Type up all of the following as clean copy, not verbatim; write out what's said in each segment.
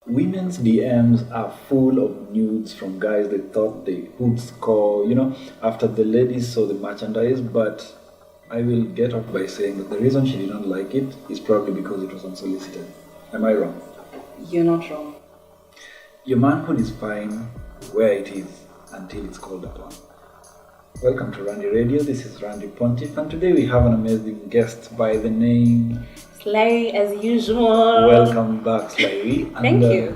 Women's DMs are full of nudes from guys they thought they would score, after the ladies saw the merchandise. But I will get off by saying that the reason she didn't like it is probably because it was unsolicited. Am I wrong? You're not wrong. Your manhood is fine where it is until it's called upon. Welcome to Randy Radio. This is Randy Pontiff, and today we have an amazing guest by the name Slyrie, as usual. Welcome back, Slyrie. Thank you.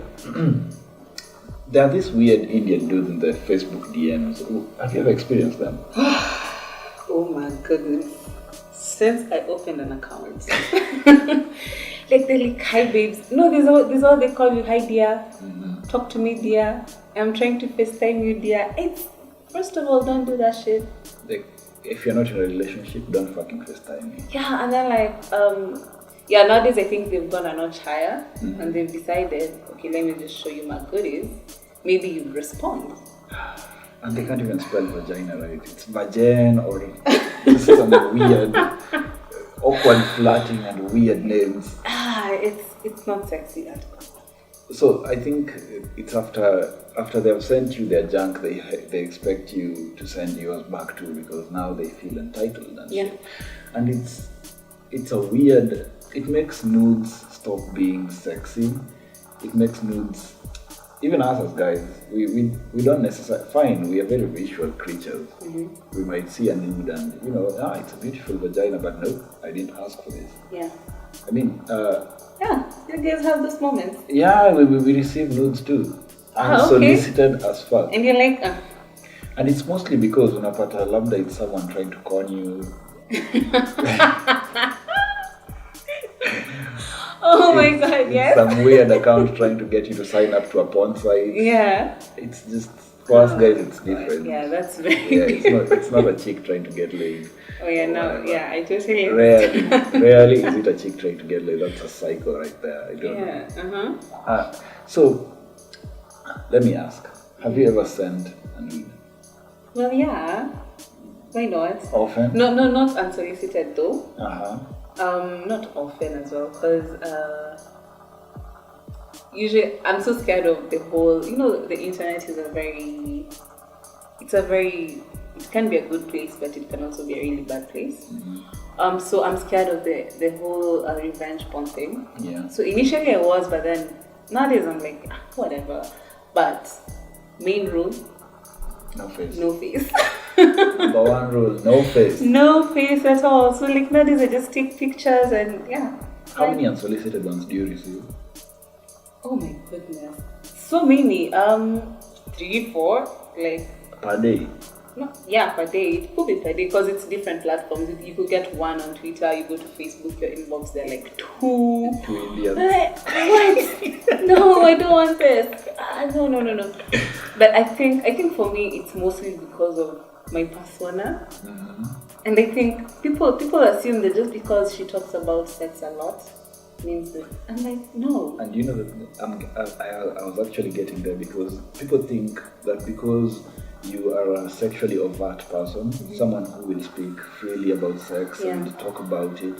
There are these weird Indian dudes in the Facebook DMs. Have you ever experienced them? Oh my goodness. Since I opened an account. Like they're like, hi babes. No, this is all they call you. Hi dear. Mm-hmm. Talk to me dear. I'm trying to FaceTime you dear. First of all, don't do that shit. Like, if you're not in a relationship, don't fucking FaceTime me. Yeah, and then nowadays I think they've gone a notch higher and they've decided, okay, let me just show you my goodies. Maybe you respond. And they can't even spell vagina right. It's vagin or this is some weird, awkward flirting and weird names. It's not sexy at all. So I think it's after they've sent you their junk, they expect you to send yours back too, because now they feel entitled and shit. And it's a weird. It makes nudes stop being sexy. It makes nudes, even us as guys, we don't necessarily, fine, we are very visual creatures. Mm-hmm. We might see a nude and it's a beautiful vagina, but no, I didn't ask for this. Yeah. I mean, you guys have those moments. Yeah, we receive nudes too. Unsolicited as fuck. And you're like, And it's mostly because unapata labda it's someone trying to con you. Oh my god, yes. Some weird account trying to get you to sign up to a porn site. Yeah. It's just, for us guys, it's different. Yeah, that's very it's not a chick trying to get laid. Oh yeah, no, yeah, I totally Rarely is it a chick trying to get laid. That's a cycle right there. I don't know. So, let me ask, have you ever sent a nude? Well, yeah. Why not? Often? No, not unsolicited though. Not often as well, because usually I'm so scared of the whole. The internet is it can be a good place, but it can also be a really bad place. Mm-hmm. So I'm scared of the whole revenge porn thing. Yeah. So initially I was, but then nowadays I'm like, whatever. But main rule, no face. No face. Number one rule, no face. No face at all. So like nowadays I just take pictures and yeah. How many unsolicited ones do you receive? Oh my goodness. So many. 3, 4, like per day. No, yeah, per day. It could be per day because it's different platforms. You could get one on Twitter, you go to Facebook, your inbox, they're like 2. 2 Indians. What? No, I don't want this. No. But I think for me it's mostly because of my persona. Mm-hmm. And I think people assume that just because she talks about sex a lot means that. I'm like, no. And you know that I was actually getting there because people think that because you are a sexually overt person, someone who will speak freely about sex and talk about it,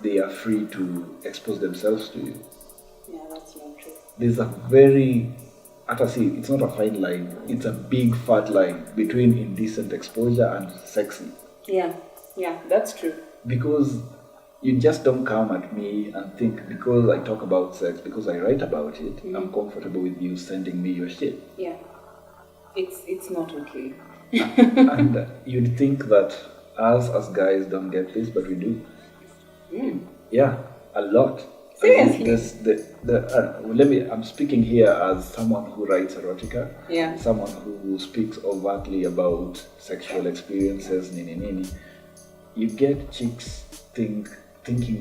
they are free to expose themselves to you. Yeah, that's not true. There's a very, it's not a fine line, it's a big fat line between indecent exposure and sexy. Yeah, that's true. Because you just don't come at me and think because I talk about sex, because I write about it, I'm comfortable with you sending me your shit. Yeah. It's not okay. And you'd think that us as guys don't get this, but we do. Yeah, a lot. Seriously? I'm speaking here as someone who writes erotica. Yeah. Someone who speaks overtly about sexual experiences, nini. You get chicks thinking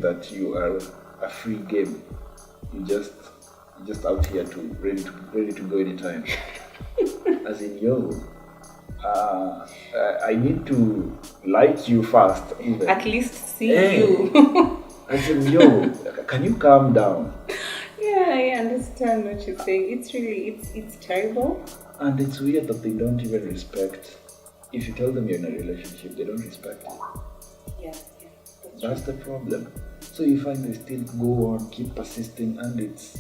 that you are a free game. You just out here ready to go anytime. As in, I need to like you first. Even. At least see you. As in, can you calm down? Yeah, I understand what you're saying. It's really, it's terrible. And it's weird that they don't even respect. If you tell them you're in a relationship, they don't respect it. Yeah. That's the problem. So you find they still go on, keep persisting, and it's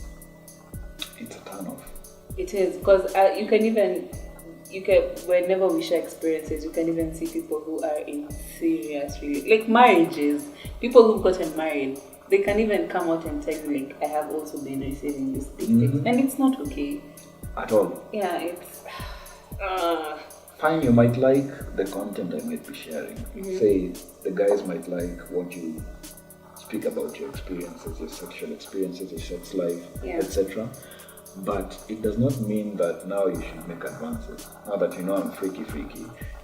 It is, because whenever we share experiences, you can even see people who are in serious, really, like marriages, people who've gotten married, they can even come out and tell you, like, I have also been receiving this dick pics, and it's not okay. At all. Yeah, it's... Fine, you might like the content I might be sharing. Say, the guys might like what you speak about your experiences, your sexual experiences, your sex life, etc. But it does not mean that now you should make advances. Now that you know I'm freaky,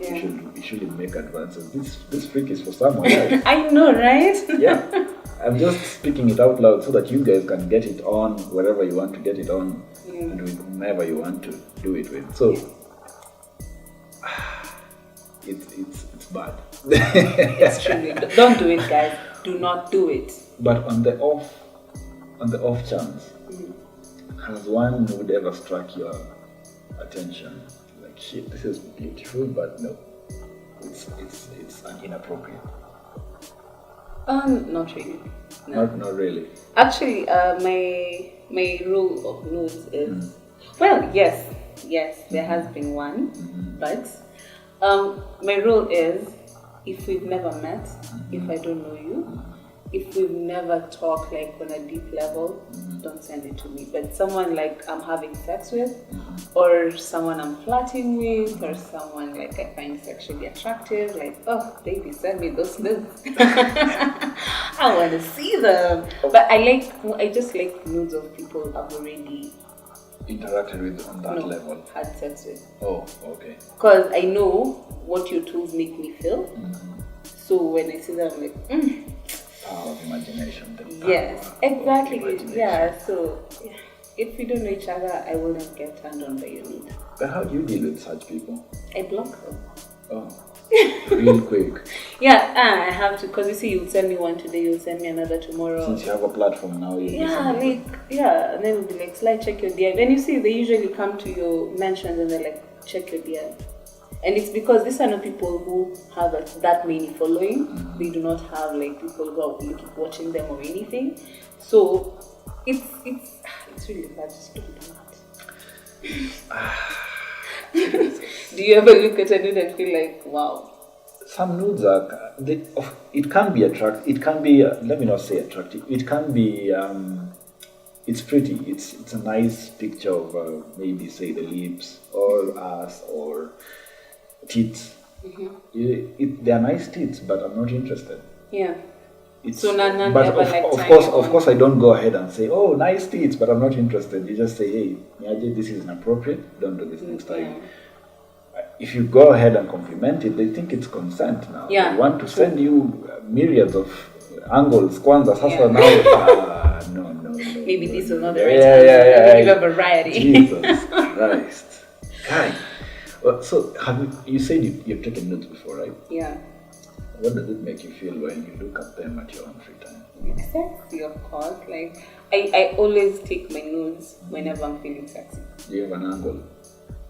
you shouldn't make advances. This freak is for someone else. I know, right? Yeah. I'm just speaking it out loud so that you guys can get it on wherever you want to get it on and with whomever you want to do it with. So it's bad. It's true. Don't do it, guys. Do not do it. But on the off chance, has one nude ever struck your attention? Like, shit, this is beautiful, but no, it's inappropriate. Not really. No. Not really. Actually, my rule of nudes is well, yes, there has been one, but my rule is if we've never met, if I don't know you, if we've never talked like on a deep level, don't send it to me. But someone like I'm having sex with, or someone I'm flirting with, or someone like I find sexually attractive, like, oh baby, send me those nudes. I want to see them. But I just like nudes of people I've already interacted with on that level. Had sex with. Oh, okay. Because I know what your tools make me feel. So when I see them, I'm like, power of imagination. Yes, exactly. Yeah, so if we don't know each other, I wouldn't get turned on by your nude. But how do you deal with such people? I block them. Oh, real quick. Yeah, I have to, because you see, you'll send me one today, you'll send me another tomorrow. Since you have a platform now, and then we'll be like, Sly, check your DM. Then you see, they usually come to your mentions and they're like, check your DM. And it's because these are not people who have that many following. They do not have like people who are watching them or anything. So it's really bad. Just don't do that. Do you ever look at a nude and feel like, wow? Some nudes are, it can be attractive. It can be, let me not say attractive. It can be, it's pretty. It's a nice picture of maybe say the lips or ass or teeth. They are nice teeth, but I'm not interested. Yeah. So but of course, I don't go ahead and say, "Oh, nice teeth," but I'm not interested. You just say, "Hey, Nyaje, this is inappropriate. Don't do this next time." If you go ahead and compliment it, they think it's consent now. Yeah. They want to send you myriads of angles. Kwanza, sasa now. No. Maybe this is not the right time. Yeah. We have a variety. Jesus Christ, guy. So you said you've taken nudes before, right? Yeah. What does it make you feel when you look at them at your own free time? It's sexy, of course. Like I always take my nudes whenever I'm feeling sexy. Do you have an angle?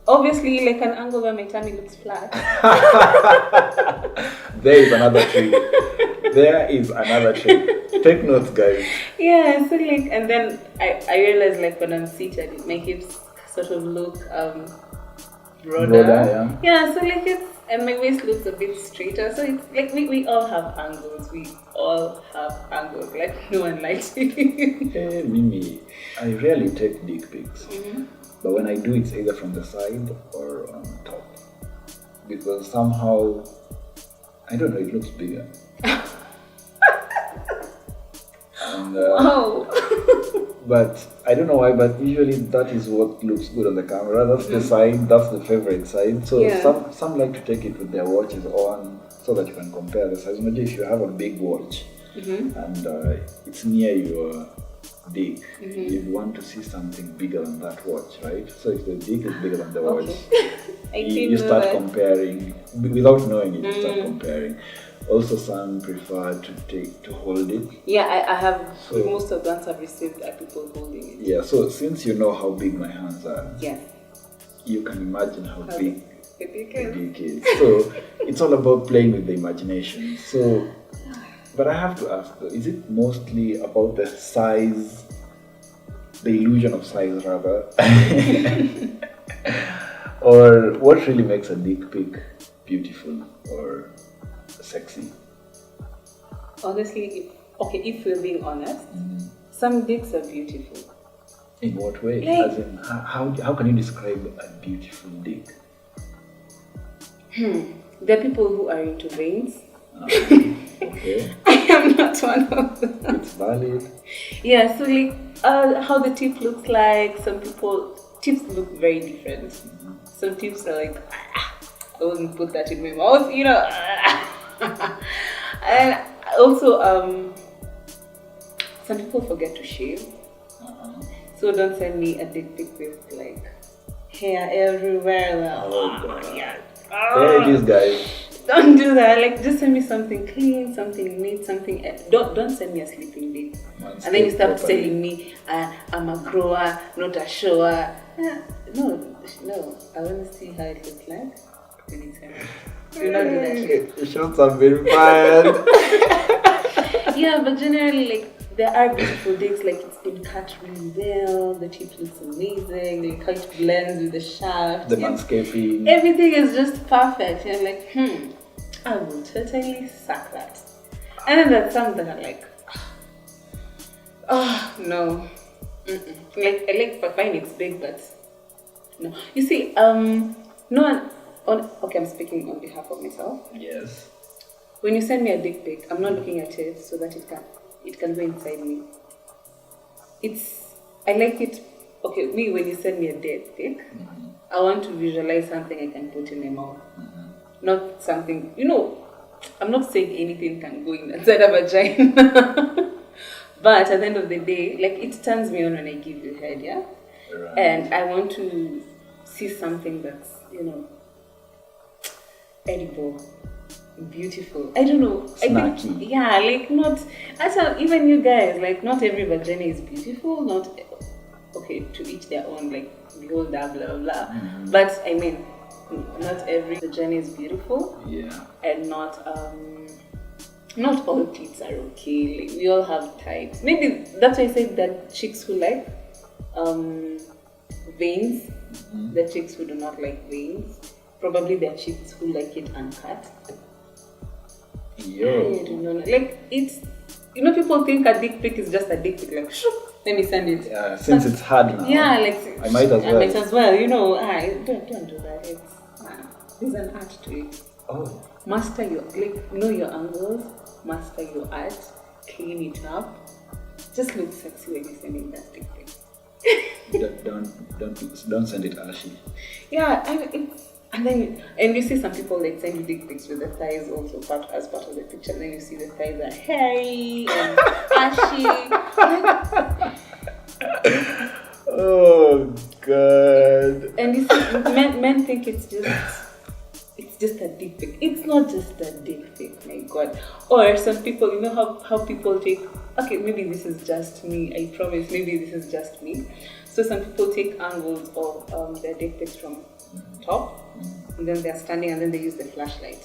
Obviously, like an angle where my tummy looks flat. There is another trick. Take notes, guys. Yeah, so like, and then I realize like when I'm seated, my hips sort of look broader. Yeah, so like and my waist looks a bit straighter. So it's like we all have angles. Like no one likes it. Hey, Mimi, I rarely take dick pics. But when I do, it's either from the side or on top. Because somehow, I don't know, it looks bigger. And, but I don't know why, but usually that is what looks good on the camera. That's the side, that's the favorite side. So some like to take it with their watches on so that you can compare the size. Imagine if you have a big watch and it's near your dick, you want to see something bigger than that watch, right? So if the dick is bigger than the watch, you start comparing. Without knowing it, you start comparing. Also, some prefer to hold it. Yeah, I have. So, most of them I've received are people holding it. Yeah, so since you know how big my hands are, you can imagine how big the dick is. So it's all about playing with the imagination. So, but I have to ask though, is it mostly about the size the illusion of size, rather. Or what really makes a dick pic beautiful or sexy? Honestly, if we're being honest, some dicks are beautiful. In what way? Like, as in, how can you describe a beautiful dick? There are people who are into veins. Okay. I am not one of them. It's valid. Yeah, so like how the tip looks like. Some people tips look very different. Some tips are like, I wouldn't put that in my mouth, you know. And also, some people forget to shave. So don't send me a dick pic with like hair everywhere. Like, Oh god. yeah. There it is, guys. Don't do that. Like, just send me something clean, something neat, something. Don't send me a sleeping dick. And then you start telling me I'm a grower, not a shower. No. I want to see how it looks like when it's empty. Do not do that shit. It shows have been fired. Yeah, but generally, like, there are beautiful dicks. Like, it's been cut really well. The tip looks amazing. Like, how it blends with the shaft. The manscaping. Everything is just perfect. You're like, I will totally suck that. And then there's some that are like, oh no. Like, I find it's big, but no. You see, no one okay, I'm speaking on behalf of myself. Yes. When you send me a dick pic, I'm not looking at it so that it can go inside me. I like it. Okay, when you send me a dick pic, I want to visualize something I can put in my mouth. Not something, I'm not saying anything can go inside a vagina. But at the end of the day, like, it turns me on when I give you head, yeah? Right. And I want to see something that's, edible, beautiful. I don't know. Snacky. Even you guys, like, not every vagina is beautiful, to each their own, like, behold that, blah, blah, blah. But, I mean, not every vagina is beautiful. Yeah. And not all tits are okay. Like, we all have types. Maybe that's why I said that chicks who like veins, the chicks who do not like veins, probably there are chicks who like it uncut. Yo. I don't know. Like, it's, people think a dick pic is just a dick pic, like, let me send it. Yeah, since it's hard now. Yeah, like, I might as well. don't do that. There's an art to it. Oh. Master your, know your angles, master your art, clean it up. Just look sexy when you're sending that dick pic. Don't send it ashy. Yeah, and you see some people like send you dick pics with the thighs also as part of the picture. And then you see the thighs are hairy and ashy. Oh god. And you see, men think it's just a dick pic. It's not just a dick pic, my god. Or some people, how people take, okay, maybe this is just me, I promise, maybe this is just me. So some people take angles of their dick pics from top, and then they're standing, and then they use the flashlight.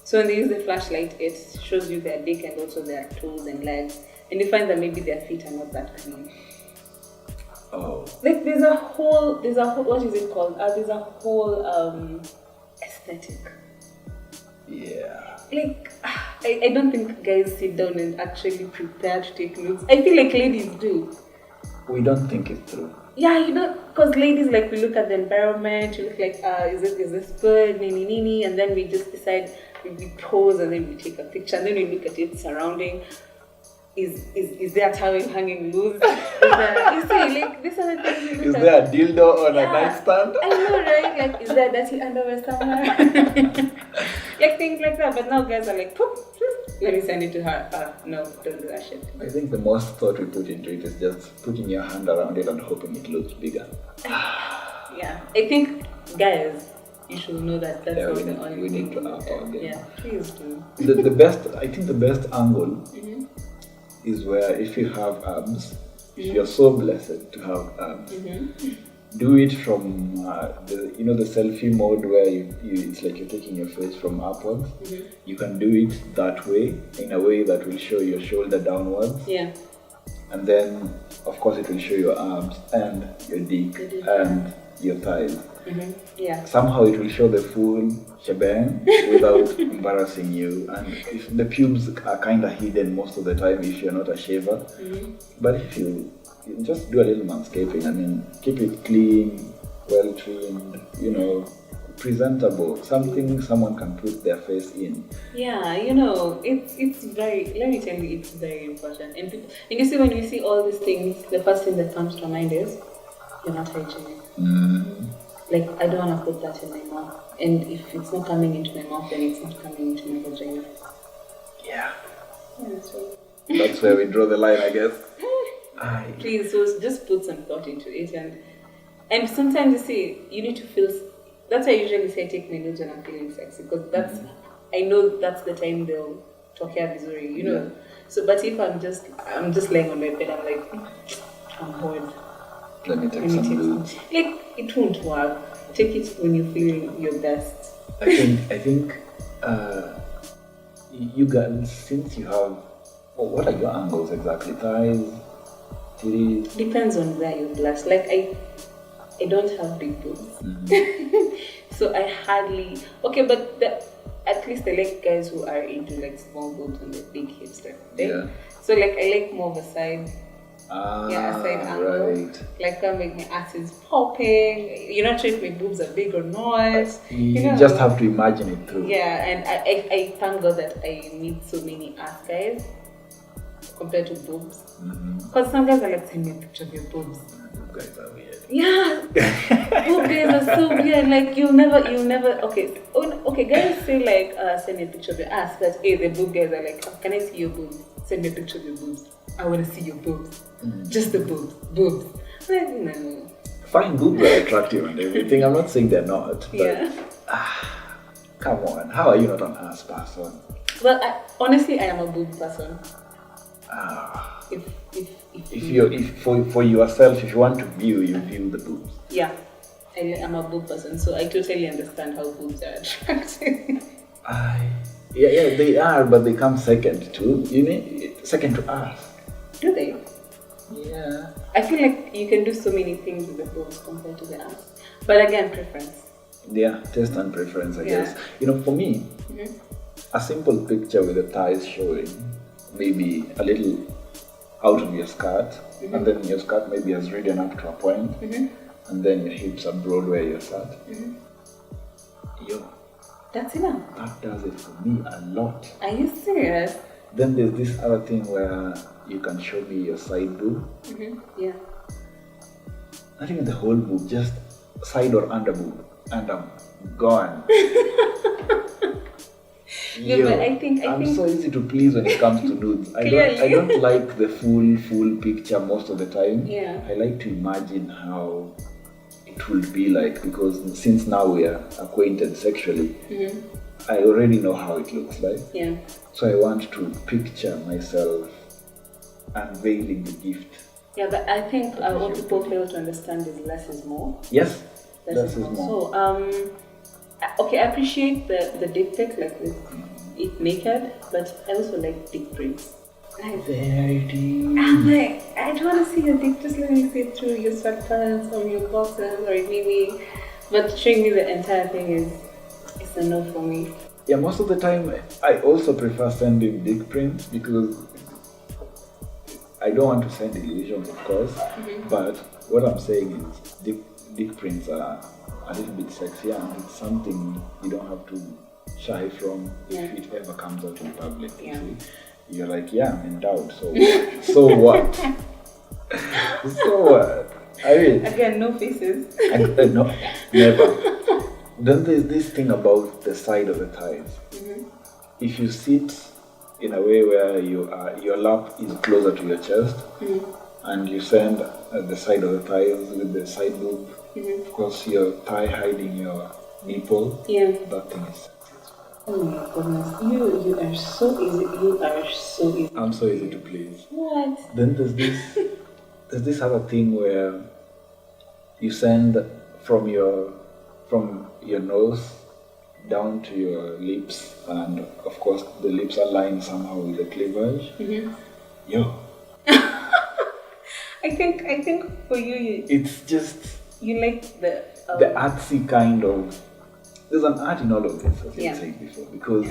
So when they use the flashlight, it shows you their dick and also their toes and legs, and you find that maybe their feet are not that clean. Oh. Like, there's a whole, what is it called? There's a whole aesthetic. Yeah. Like, I don't think guys sit down and actually prepare to take nudes. I feel like ladies do. We don't think it through. Yeah, because ladies, like, we look at the environment, we look like, is this good, nini, and then we just decide, we pose, and then we take a picture, and then we look at it surrounding. Is there a towel hanging loose? You see, like, these are the things we look Is at. there a dildo on a nightstand? I know, right? Like, is there dirty underwear somewhere? Like, things like that. But now guys are like, poop, let me send it to her. No, don't do that shit. I think the most thought we put into it is just putting your hand around it and hoping it looks bigger. Yeah, I think, guys, you should know that that's not the only we thing. need to up our game. Yeah, please do. The best angle is where if you have abs, if you're so blessed to have abs, do it from the selfie mode where it's like you're taking your face from upwards. You can do it that way, in a way that will show your shoulder downwards. Yeah. and then of course it will show your arms and your dick and your thighs. Yeah. Somehow it will show the full shebang without embarrassing you, and if the pubes are kind of hidden most of the time if you're not a shaver. But if you just do a little manscaping, I mean, keep it clean, well trimmed, you know, presentable, something someone can put their face in. Yeah, you know, it's very, let me tell you, it's very important. And people, and you see, when you see all these things, the first thing that comes to mind is you're not hygienic. Like, I don't want to put that in my mouth, and if it's not coming into my mouth, then it's not coming into my vagina. Yeah, So that's where we draw the line, I guess. please, so just put some thought into it, and sometimes you see, you need to feel. That's why I usually say take my nudes when I'm feeling sexy, because that's, I know that's the time they'll talk vizuri, you know. So, but if I'm just laying on my bed, I'm like, I'm bored. Let me take some nudes. Like, it won't work. Take it when you feel your best. I think you guys, since you have, what are your angles exactly? Thighs, titties? Depends on where you blush. Like, I don't have big boobs. So I hardly, okay, but at least I like guys who are into like small boobs and the big hips, like that. Yeah. So like I like more of a side. A side angle. Right. Like that make my ass is popping. You're not sure if my boobs are big or not. You know? just have to imagine it through. Yeah, and I thank God that I meet so many ass guys compared to boobs. Because some guys are like, send me a picture of your boobs. Boob guys are weird. Yeah, boob guys are so weird. Like you'll never. Okay, guys say like, send me a picture of your ass, but hey, the boob guys are like, oh, can I see your boobs? Send me a picture of your boobs. I want to see your boobs. Just the boobs. Like, no. Fine, boobs are attractive and everything. I'm not saying they're not, but come on, how are you not an ass person? Well, honestly, I am a boob person. If for yourself, if you want to view, you view the boobs. Yeah, I'm a boob person, so I totally understand how boobs are attractive. Yeah, they are, but they come second to, second to us. Do they? Yeah. I feel like you can do so many things with the boobs compared to the ass. But again, preference. Yeah, taste and preference, I guess. For me, a simple picture with the thighs showing, maybe a little out of your skirt, and then your skirt maybe has ridden up to a point, and then your hips are broad where you're sat. That's enough. That does it for me a lot. Are you serious? Then there's this other thing where you can show me your side boob. Yeah. Not even the whole boob, just side or under boob, and I'm gone. But I think so easy to please when it comes to nudes. I don't like the full picture most of the time. Yeah. I like to imagine how it would be like, because since now we are acquainted sexually, I already know how it looks like. Yeah. So I want to picture myself unveiling the gift. Yeah, but I think what people fail to understand is less is more. Yes, less is more. So, okay, I appreciate the dick pic, like with it naked, but I also like dick prints. Very deep. I'm like, I don't want to see your dick, just let me see through your sweatpants or your boxers or maybe, but showing me the entire thing is a no for me. Yeah, most of the time I also prefer sending dick prints because I don't want to send illusions, of course, but what I'm saying is dick prints are a little bit sexier and it's something you don't have to shy from if it ever comes out in public. You're like, I'm endowed, so what? So what? So what? I mean, again, no faces. No, never. Then there's this thing about the side of the thighs. If you sit in a way where your lap is closer to your chest, and you send the side of the thighs with the side boob, of course your thigh hiding your nipple, that thing is sexy. Oh my goodness, you are so easy. You are so easy. I'm so easy to please. What? Then there's this other thing where you send from your nose down to your lips, and of course the lips are lined somehow with the cleavage. Yo. think for you, it's just you like the artsy kind of. There's an art in all of this, as you said before, because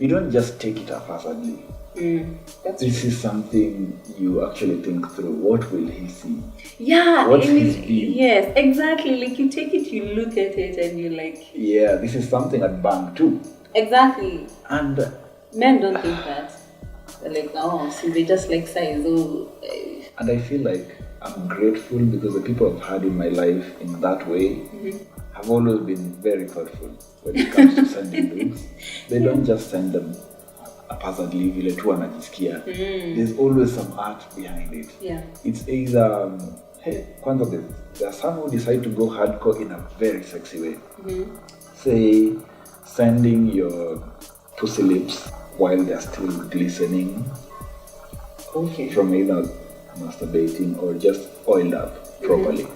you don't just take it haphazardly. This is something you actually think through. What will he see? Yeah, What's his view? Yes, exactly. Like you take it, you look at it, and you like. Yeah, this is something at bang too. Exactly. And men don't think that. They're like, oh, see, they just like size. Oh. And I feel like I'm grateful because the people I've had in my life in that way have always been very thoughtful when it comes to sending nudes. They don't just send them haphazardly, vile tu anajisikia. There's always some art behind it. Yeah. It's either, kwanza there are some who decide to go hardcore in a very sexy way. Say, sending your pussy lips while they're still glistening from either masturbating or just oiled up properly.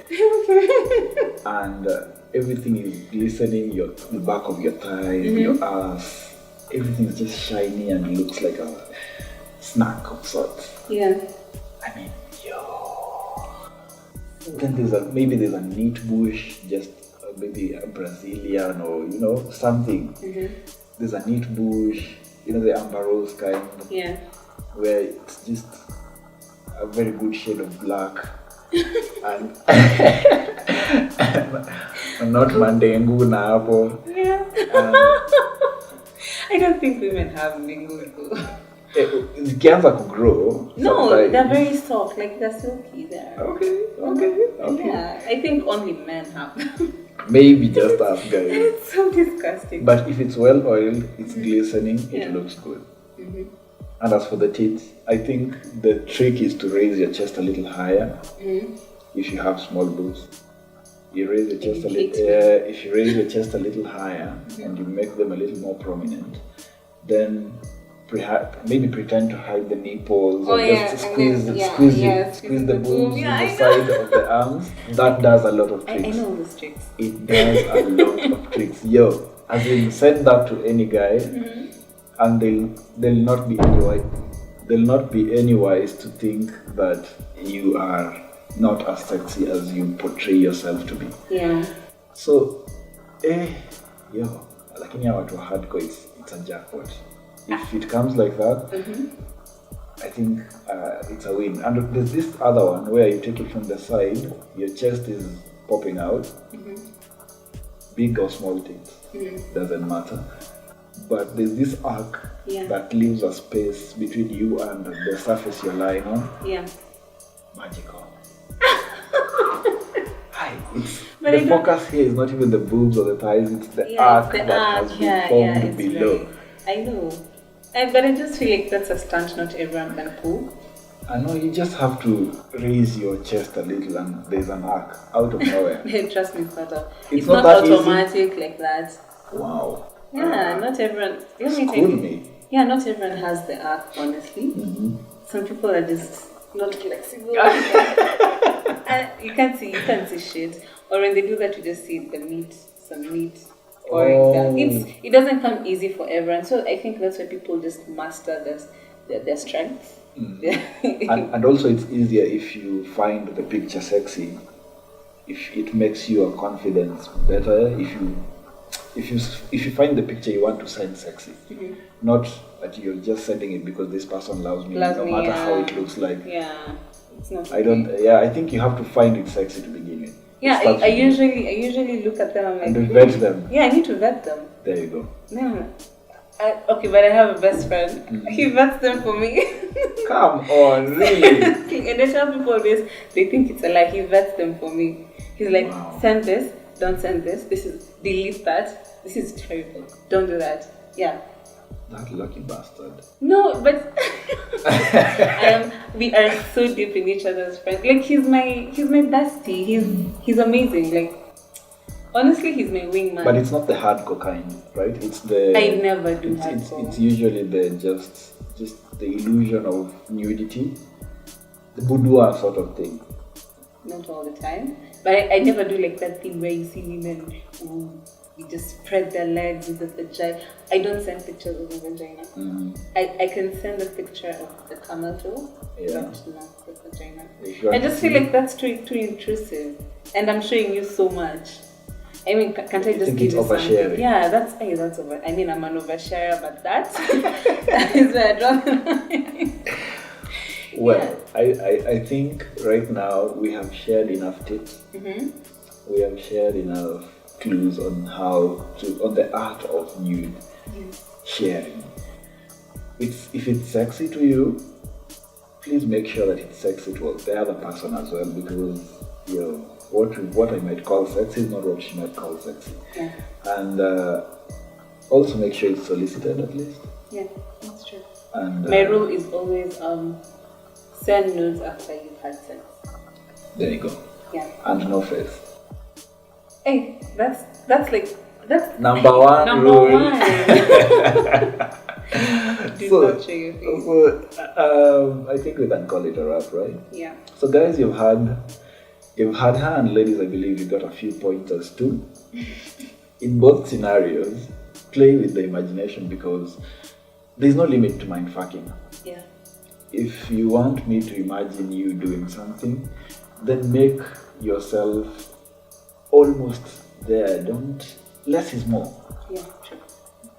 And everything is glistening, the back of your thigh, your ass, everything is just shiny and looks like a snack of sorts. Yeah. I mean, Then maybe there's a neat bush, just maybe a Brazilian or something. There's a neat bush, the amber rose kind. Yeah. Where it's just a very good shade of black and not mandengu na hapo. Yeah. I don't think women have mango. Zikianza kugrow. No, they're very soft, like they're silky there. Okay. Yeah, I think only men have. Maybe just us guys. It's so disgusting. But if it's well oiled, it's glistening, it looks good. And as for the tits, I think the trick is to raise your chest a little higher. If you have small boobs, you raise your chest a little. If you raise your chest a little higher and you make them a little more prominent, then maybe pretend to hide the nipples or just squeeze the boobs in the side of the arms. That does a lot of tricks. I know those tricks. It does a lot of tricks. As in, send that to any guy, and they'll not be any wise to think that you are not as sexy as you portray yourself to be. Yeah. So, lakini ya watu hardcore, it's a jackpot. If it comes like that, I think it's a win. And there's this other one where you take it from the side, your chest is popping out, big or small tits, doesn't matter. But there's this arc that leaves a space between you and the surface you're lying on. Yeah. Magical. The focus here is not even the boobs or the thighs, it's the arc that has been formed below. Right. I know. But I just feel like that's a stunt not everyone can pull. I know, you just have to raise your chest a little and there's an arc out of nowhere. Trust me, it's not automatic like that. Wow. Yeah, not everyone. School me. Yeah, not everyone has the arc, honestly. Some people are just not flexible. You can't see shit. Or when they do that, you just see some meat. It doesn't come easy for everyone. So I think that's why people just master their strengths. And also it's easier if you find the picture sexy. If it makes your confidence better, if you find the picture you want to send sexy, not that you're just sending it because this person loves me, no matter how it looks like. Yeah, it's not. I think you have to find it sexy to begin with. Yeah, I usually look at them and vet them. Yeah, I need to vet them. There you go. Yeah. Okay, but I have a best friend. He vets them for me. Come on, really? And I tell people this, they think it's a lie. He vets them for me. He's like, send this, don't send this. Delete that. This is terrible. Don't do that. Yeah. That lucky bastard. No, but we are so deep in each other's friends. Like he's my bestie. He's amazing. Like honestly, he's my wingman. But it's not the hardcore kind, right? It's the I never do hardcore. It's usually the just the illusion of nudity, the boudoir sort of thing. Not all the time, but I never do like that thing where you see women who you just spread their legs with the vagina. I don't send pictures of the vagina. I can send a picture of the camel toe, but not the vagina. I just feel like that's too intrusive, and I'm showing you so much. I mean, can't I just give you something? Yeah, that's over. I mean, I'm an oversharer, but that is where I draw the line. Well, I think right now we have shared enough tips. We have shared enough clues on on the art of nude sharing. If it's sexy to you, please make sure that it's sexy to the other person as well, because what I might call sexy is not what she might call sexy. Yeah. And also make sure it's solicited at least. Yeah, that's true. And my rule is always send nudes after you've had sex. There you go. Yeah. And no face. Hey, that's number one rule. Do not show your face. So, I think we can call it a wrap, right? Yeah. So guys, you've had her, and ladies, I believe you got a few pointers too. In both scenarios, play with the imagination, because there's no limit to mind fucking. Yeah. If you want me to imagine you doing something, then make yourself almost there. Less is more. Yeah, true.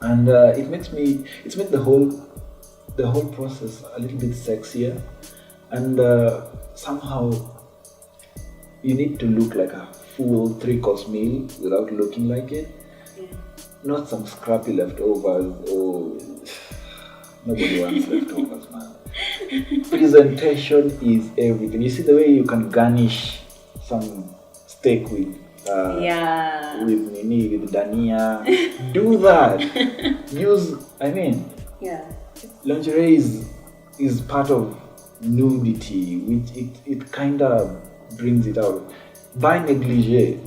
And it makes the whole process a little bit sexier, and somehow you need to look like a full 3-course meal without looking like it. Yeah. Not some scrappy leftovers. Oh, nobody wants leftovers, man. Presentation is everything. You see the way you can garnish some steak with dania. Do that. Lingerie is part of nudity, which it kind of brings it out. Buy negligee.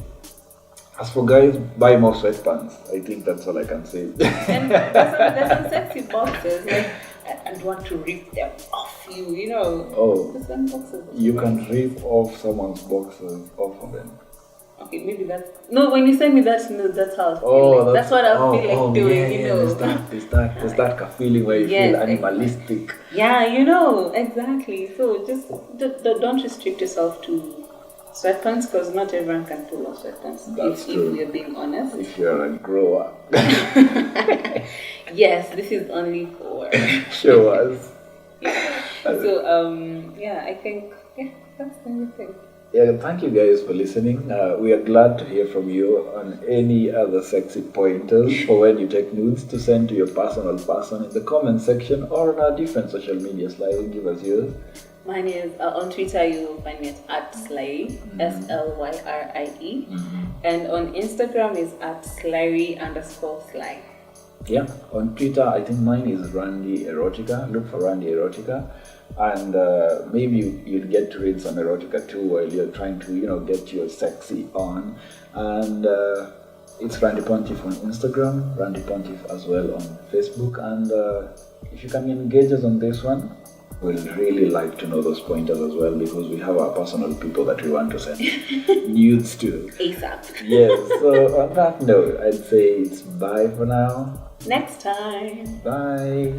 As for guys, buy more sweatpants. I think that's all I can say. And there's some sexy boxes. Like, I don't want to rip them off you, Oh, there's some boxes. You can rip off someone's boxes off of them. Okay, maybe that's... No, when you send me that nude, that's how I feel like. That's what I feel like doing, There's that feeling where you feel animalistic. Yeah, exactly. So just don't restrict yourself to sweatpants, because not everyone can pull off sweatpants. That's true. If you're being honest. If you're a grower. Yes, this is only for... Show us. Yeah. So, I think, that's the only thing. Yeah, thank you guys for listening. We are glad to hear from you on any other sexy pointers for when you take nudes to send to your personal person in the comment section or on our different social media. Slyrie, give us yours. Mine is on Twitter. You will find me at Slyrie, Slyrie, and on Instagram is at Slyrie_Sly. Yeah, on Twitter I think mine is Randy Erotica. Look for Randy Erotica. And maybe you'll get to read some erotica too while you're trying to, get your sexy on. And it's Randy Pontiff on Instagram, Randy Pontiff as well on Facebook. And if you can engage us on this one, we'll really like to know those pointers as well, because we have our personal people that we want to send nudes to. ASAP. Yes, so on that note, I'd say it's bye for now. Next time. Bye.